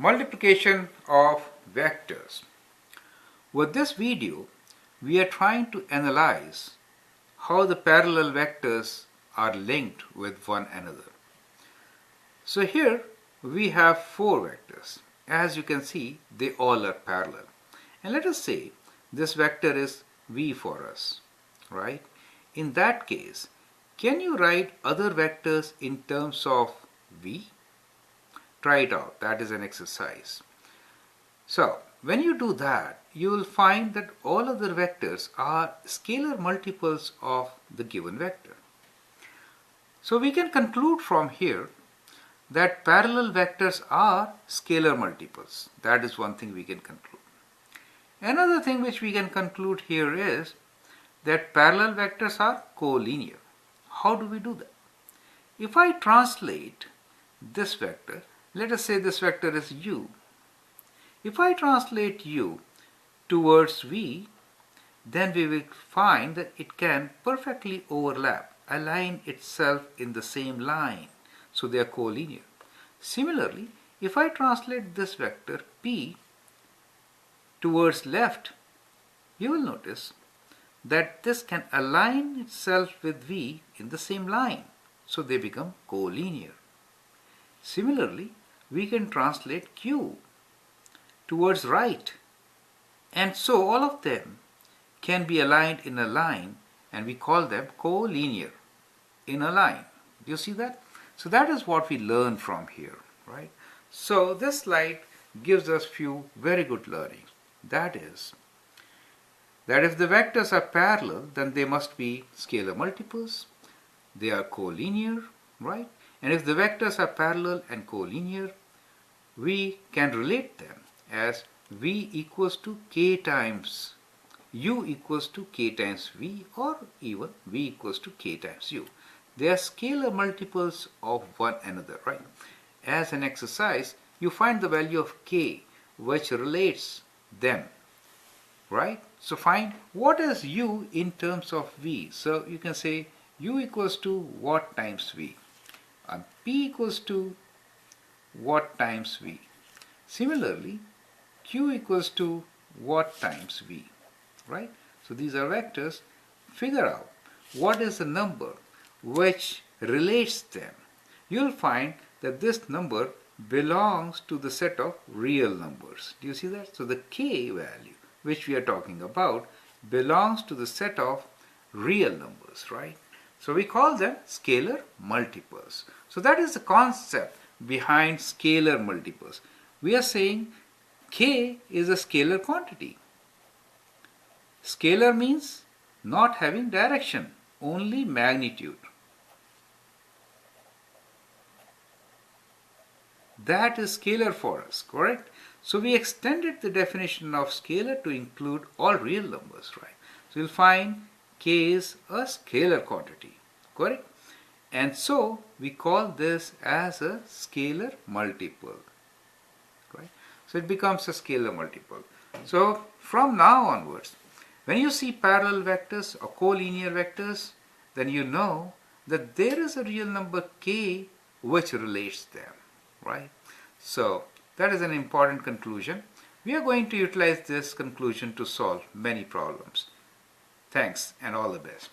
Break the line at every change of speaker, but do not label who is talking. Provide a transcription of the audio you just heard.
Multiplication of vectors. With this video, we are trying to analyze how the parallel vectors are linked with one another. So here we have four vectors. As you can see, they all are parallel. And let us say this vector is v for us, right? In that case, can you write other vectors in terms of v? Try it out. That is an exercise. So when you do that, you will find that all other vectors are scalar multiples of the given vector. So we can conclude from here that parallel vectors are scalar multiples. That is one thing we can conclude. Another thing which we can conclude here is that parallel vectors are collinear. How do we do that? If I translate this vector, let us say this vector is u. If I translate u towards v, then we will find that it can perfectly overlap, align itself in the same line. So they are collinear. Similarly, if I translate this vector p towards left, you will notice that this can align itself with v in the same line. So they become collinear. Similarly, we can translate q towards right, and so all of them can be aligned in a line, and we call them collinear in a line. Do you see that? So that is what we learn from here, right? So this slide gives us few very good learnings. That is, that if the vectors are parallel, then they must be scalar multiples. They are collinear, right? And if the vectors are parallel and collinear, we can relate them as v equals to k times u equals to k times v, or even v equals to k times u. They are scalar multiples of one another, right? As an exercise, you find the value of k which relates them, right? So find what is u in terms of v. So you can say u equals to what times v, and p equals to what times v. Similarly, q equals to what times v, right? So these are vectors. Figure out what is the number which relates them. You'll find that this number belongs to the set of real numbers. Do you see that? So the k value which we are talking about belongs to the set of real numbers, right? So we call them scalar multiples. So that is the concept behind scalar multiples. We are saying k is a scalar quantity. Scalar means not having direction, only magnitude. That is scalar for us, correct? So we extended the definition of scalar to include all real numbers, right? So you'll find k is a scalar quantity, correct? And so we call this as a scalar multiple, right? So it becomes a scalar multiple. So from now onwards, when you see parallel vectors or collinear vectors, then you know that there is a real number k which relates them, right? So that is an important conclusion. We are going to utilize this conclusion to solve many problems. Thanks and all the best.